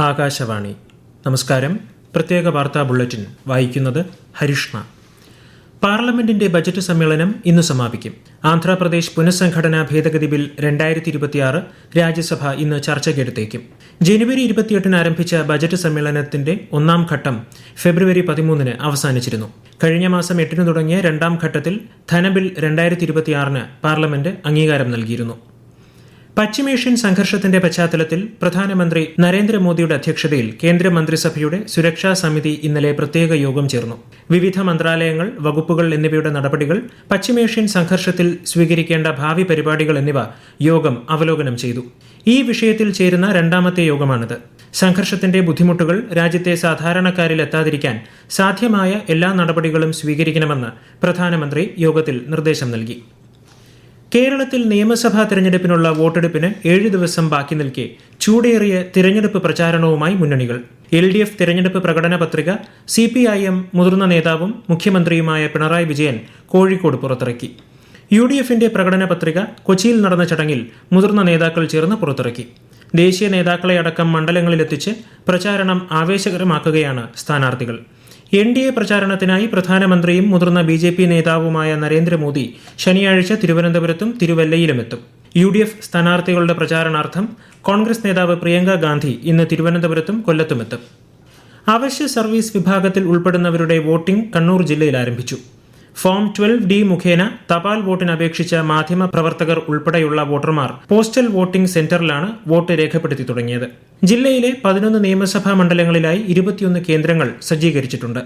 ആകാശവാണി. നമസ്കാരം. പ്രത്യേക വാർത്താ ബുള്ളറ്റിൻ വായിക്കുന്നത് ഹരിഷ്ണ. പാർലമെന്റിന്റെ ബജറ്റ് സമ്മേളനം ഇന്ന് സമാപിക്കും. ആന്ധ്രാപ്രദേശ് പുനഃസംഘടനാ ഭേദഗതി ബിൽ 2026 രാജ്യസഭ ഇന്ന് ചർച്ചയ്ക്കെടുത്തേക്കും. ജനുവരി 28 ആരംഭിച്ച ബജറ്റ് സമ്മേളനത്തിന്റെ ഒന്നാം ഘട്ടം ഫെബ്രുവരി 13 അവസാനിച്ചിരുന്നു. കഴിഞ്ഞ മാസം 8 തുടങ്ങിയ രണ്ടാം ഘട്ടത്തിൽ ധനബിൽ 2026 പാർലമെന്റ് അംഗീകാരം നൽകിയിരുന്നു. പശ്ചിമേഷ്യൻ സംഘർഷത്തിന്റെ പശ്ചാത്തലത്തിൽ പ്രധാനമന്ത്രി നരേന്ദ്രമോദിയുടെ അധ്യക്ഷതയിൽ കേന്ദ്രമന്ത്രിസഭയുടെ സുരക്ഷാ സമിതി ഇന്നലെ പ്രത്യേക യോഗം ചേർന്നു. വിവിധ മന്ത്രാലയങ്ങൾ, വകുപ്പുകൾ എന്നിവയുടെ നടപടികൾ, പശ്ചിമേഷ്യൻ സംഘർഷത്തിൽ സ്വീകരിക്കേണ്ട ഭാവി പരിപാടികൾ എന്നിവ യോഗം അവലോകനം ചെയ്തു. ഈ വിഷയത്തിൽ ചേരുന്ന രണ്ടാമത്തെ യോഗമാണിത്. സംഘർഷത്തിന്റെ ബുദ്ധിമുട്ടുകൾ രാജ്യത്തെ സാധാരണക്കാരിൽ എത്താതിരിക്കാൻ സാധ്യമായ എല്ലാ നടപടികളും സ്വീകരിക്കണമെന്ന് പ്രധാനമന്ത്രി യോഗത്തിൽ നിർദ്ദേശം നൽകി. കേരളത്തിൽ നിയമസഭാ തെരഞ്ഞെടുപ്പിനുള്ള വോട്ടെടുപ്പിന് 7 ദിവസം ബാക്കി നിൽക്കെ ചൂടേറിയ തിരഞ്ഞെടുപ്പ് പ്രചാരണവുമായി മുന്നണികൾ. LDF തിരഞ്ഞെടുപ്പ് പ്രകടന പത്രിക CPIM മുതിർന്ന നേതാവും മുഖ്യമന്ത്രിയുമായ പിണറായി വിജയൻ കോഴിക്കോട് പുറത്തിറക്കി. UDFന്റെ പ്രകടന പത്രിക കൊച്ചിയിൽ നടന്ന ചടങ്ങിൽ മുതിർന്ന നേതാക്കൾ ചേർന്ന് പുറത്തിറക്കി. ദേശീയ നേതാക്കളെ അടക്കം മണ്ഡലങ്ങളിലെത്തിച്ച് പ്രചാരണം ആവേശകരമാക്കുകയാണ് സ്ഥാനാർത്ഥികൾ. NDA പ്രചാരണത്തിനായി പ്രധാനമന്ത്രിയും മുതിർന്ന BJP നേതാവുമായ നരേന്ദ്രമോദി ശനിയാഴ്ച തിരുവനന്തപുരത്തും തിരുവല്ലയിലുമെത്തും. UDF സ്ഥാനാർത്ഥികളുടെ പ്രചാരണാർത്ഥം കോൺഗ്രസ് നേതാവ് പ്രിയങ്ക ഗാന്ധി ഇന്ന് തിരുവനന്തപുരത്തും കൊല്ലത്തുമെത്തും. അവശ്യ സർവീസ് വിഭാഗത്തിൽ ഉൾപ്പെടുന്നവരുടെ വോട്ടിംഗ് കണ്ണൂർ ജില്ലയിൽ ആരംഭിച്ചു. ഫോം 12D മുഖേന തപാൽ വോട്ടിന് അപേക്ഷിച്ച മാധ്യമ പ്രവർത്തകർ ഉൾപ്പെടെയുള്ള വോട്ടർമാർ പോസ്റ്റൽ വോട്ടിംഗ് സെന്ററിലാണ് വോട്ട് രേഖപ്പെടുത്തി തുടങ്ങിയത്. ജില്ലയിലെ 11 നിയമസഭാ മണ്ഡലങ്ങളിലായി 21 കേന്ദ്രങ്ങൾ സജ്ജീകരിച്ചിട്ടുണ്ട്.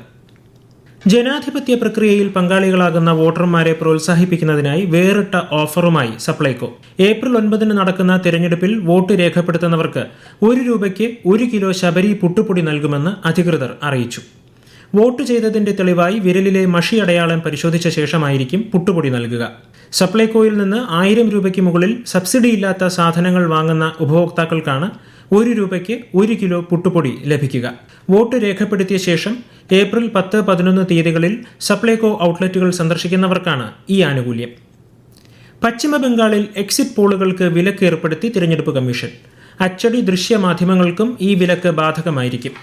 ജനാധിപത്യ പ്രക്രിയയിൽ പങ്കാളികളാകുന്ന വോട്ടർമാരെ പ്രോത്സാഹിപ്പിക്കുന്നതിനായി വേറിട്ട ഓഫറുമായി സപ്ലൈകോ. ഏപ്രിൽ 9 നടക്കുന്ന തിരഞ്ഞെടുപ്പിൽ വോട്ട് രേഖപ്പെടുത്തുന്നവർക്ക് 1 രൂപയ്ക്ക് 1 കിലോ ശബരി പുട്ടുപൊടി നൽകുമെന്ന് അധികൃതർ അറിയിച്ചു. വോട്ട് ചെയ്തതിന്റെ തെളിവായി വിരലിലെ മഷി അടയാളം പരിശോധിച്ച ശേഷമായിരിക്കും പുട്ടുപൊടി നൽകുക. സപ്ലൈകോയിൽ നിന്ന് 1000 രൂപയ്ക്ക് മുകളിൽ സബ്സിഡിയില്ലാത്ത സാധനങ്ങൾ വാങ്ങുന്ന ഉപഭോക്താക്കൾക്കാണ് 1 രൂപയ്ക്ക് 1 കിലോ പുട്ടുപൊടി ലഭിക്കുക. വോട്ട് രേഖപ്പെടുത്തിയ ശേഷം ഏപ്രിൽ 10, 11 തീയതികളിൽ സപ്ലൈകോ ഔട്ട്ലെറ്റുകൾ സന്ദർശിക്കുന്നവർക്കാണ് ഈ ആനുകൂല്യം. പശ്ചിമബംഗാളിൽ എക്സിറ്റ് പോളുകൾക്ക് വിലക്ക് ഏർപ്പെടുത്തി തിരഞ്ഞെടുപ്പ് കമ്മീഷൻ. അച്ചടി ദൃശ്യ മാധ്യമങ്ങൾക്കും ഈ വിലക്ക് ബാധകമായിരിക്കും.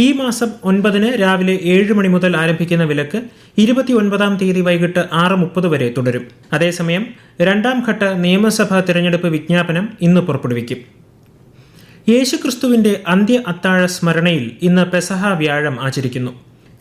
ഈ മാസം 9 രാവിലെ 7 മണി മുതൽ ആരംഭിക്കുന്ന വിലക്ക് 29 തീയതി വൈകിട്ട് 6:30 വരെ തുടരും. അതേസമയം രണ്ടാം ഘട്ട നിയമസഭാ തിരഞ്ഞെടുപ്പ് വിജ്ഞാപനം ഇന്ന് പുറപ്പെടുവിക്കും. യേശുക്രിസ്തുവിന്റെ അന്ത്യ അത്താഴ സ്മരണയിൽ ഇന്ന് പെസഹ വ്യാഴം ആചരിക്കുന്നു.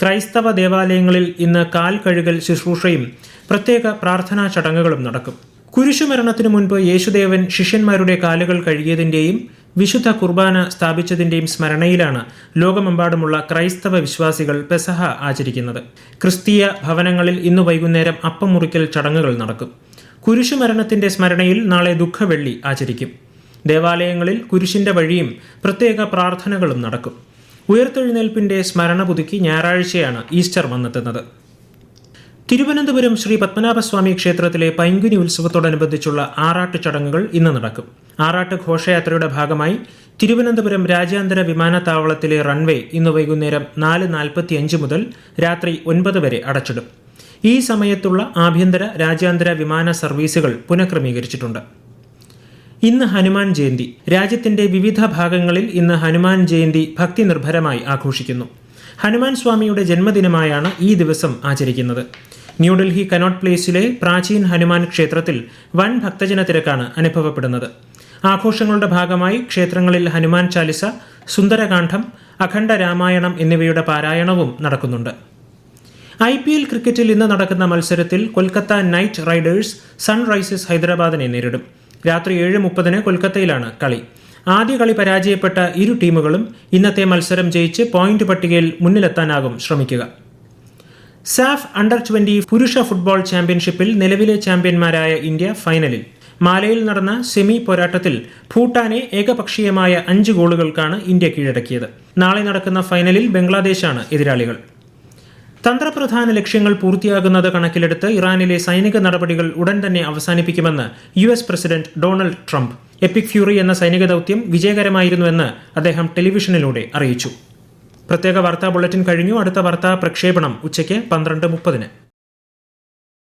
ക്രൈസ്തവ ദേവാലയങ്ങളിൽ ഇന്ന് കാൽ കഴുകൽ ശുശ്രൂഷയും പ്രത്യേക പ്രാർത്ഥനാ ചടങ്ങുകളും നടക്കും. കുരിശുമരണത്തിനു മുൻപ് യേശുദേവൻ ശിഷ്യന്മാരുടെ കാലുകൾ കഴുകിയതിന്റെയും വിശുദ്ധ കുർബാന സ്ഥാപിച്ചതിന്റെയും സ്മരണയിലാണ് ലോകമെമ്പാടുമുള്ള ക്രൈസ്തവ വിശ്വാസികൾ പെസഹ ആചരിക്കുന്നത്. ക്രിസ്തീയ ഭവനങ്ങളിൽ ഇന്ന് വൈകുന്നേരം അപ്പം മുറിക്കൽ ചടങ്ങുകൾ നടക്കും. കുരിശുമരണത്തിന്റെ സ്മരണയിൽ നാളെ ദുഃഖവെള്ളി ആചരിക്കും. ദേവാലയങ്ങളിൽ കുരിശിന്റെ വഴിയും പ്രത്യേക പ്രാർത്ഥനകളും നടക്കും. ഉയർത്തെഴുന്നേൽപ്പിന്റെ സ്മരണ പുതുക്കി ഞായറാഴ്ചയാണ് ഈസ്റ്റർ വന്നെത്തുന്നത്. തിരുവനന്തപുരം ശ്രീ പത്മനാഭസ്വാമി ക്ഷേത്രത്തിലെ പൈങ്കുനി ഉത്സവത്തോടനുബന്ധിച്ചുള്ള ആറാട്ട് ചടങ്ങുകൾ ഇന്ന് നടക്കും. ആറാട്ട് ഘോഷയാത്രയുടെ ഭാഗമായി തിരുവനന്തപുരം രാജ്യാന്തര വിമാനത്താവളത്തിലെ റൺവേ ഇന്ന് വൈകുന്നേരം 4:45 മുതൽ രാത്രി 9 വരെ അടച്ചിടും. ഈ സമയത്തുള്ള ആഭ്യന്തര രാജ്യാന്തര വിമാന സർവീസുകൾ പുനഃക്രമീകരിച്ചിട്ടുണ്ട്. ഇന്ന് ഹനുമാൻ ജയന്തി. രാജ്യത്തിന്റെ വിവിധ ഭാഗങ്ങളിൽ ഇന്ന് ഹനുമാൻ ജയന്തി ഭക്തി നിർഭരമായി ആഘോഷിക്കുന്നു. ഹനുമാൻ സ്വാമിയുടെ ജന്മദിനമായാണ് ഈ ദിവസം ആചരിക്കുന്നത്. ന്യൂഡൽഹി കനോട്ട് പ്ലേസിലെ പ്രാചീൻ ഹനുമാൻ ക്ഷേത്രത്തിൽ വൻ ഭക്തജന തിരക്കാണ് അനുഭവപ്പെടുന്നത്. ആഘോഷങ്ങളുടെ ഭാഗമായി ക്ഷേത്രങ്ങളിൽ ഹനുമാൻ ചാലിസ, സുന്ദരകാന്ഡം, അഖണ്ഡ രാമായണം എന്നിവയുടെ പാരായണവും നടക്കുന്നുണ്ട്. IPL ക്രിക്കറ്റിൽ ഇന്ന് നടക്കുന്ന മത്സരത്തിൽ കൊൽക്കത്ത നൈറ്റ് റൈഡേഴ്സ് സൺറൈസേഴ്സ് ഹൈദരാബാദിനെ നേരിടും. രാത്രി 7:30 കൊൽക്കത്തയിലാണ് കളി. ആദ്യ കളി പരാജയപ്പെട്ട ഇരു ടീമുകളും ഇന്നത്തെ മത്സരം ജയിച്ച് പോയിന്റ് പട്ടികയിൽ മുന്നിലെത്താനാകും ശ്രമിക്കുക. സാഫ് അണ്ടർ 20 പുരുഷ ഫുട്ബോൾ ചാമ്പ്യൻഷിപ്പിൽ നിലവിലെ ചാമ്പ്യന്മാരായ ഇന്ത്യ ഫൈനലിൽ. മാലയിൽ നടന്ന സെമി പോരാട്ടത്തിൽ ഭൂട്ടാനെ ഏകപക്ഷീയമായ 5 ഗോളുകൾക്കാണ് ഇന്ത്യ കീഴടക്കിയത്. നാളെ നടക്കുന്ന ഫൈനലിൽ ബംഗ്ലാദേശാണ് എതിരാളികൾ. തന്ത്രപ്രധാന ലക്ഷ്യങ്ങൾ പൂർത്തിയാകുന്നത് കണക്കിലെടുത്ത് ഇറാനിലെ സൈനിക നടപടികൾ ഉടൻ തന്നെ അവസാനിപ്പിക്കുമെന്ന് US president Donald Trump. EPIC fury എന്ന സൈനിക ദൗത്യം വിജയകരമായിരുന്നുവെന്ന് അദ്ദേഹം ടെലിവിഷനിലൂടെ അറിയിച്ചു. പ്രത്യേക വാർത്താ ബുള്ളറ്റിൻ കഴിഞ്ഞു. അടുത്ത വാർത്താ പ്രക്ഷേപണം ഉച്ചയ്ക്ക് 12:30.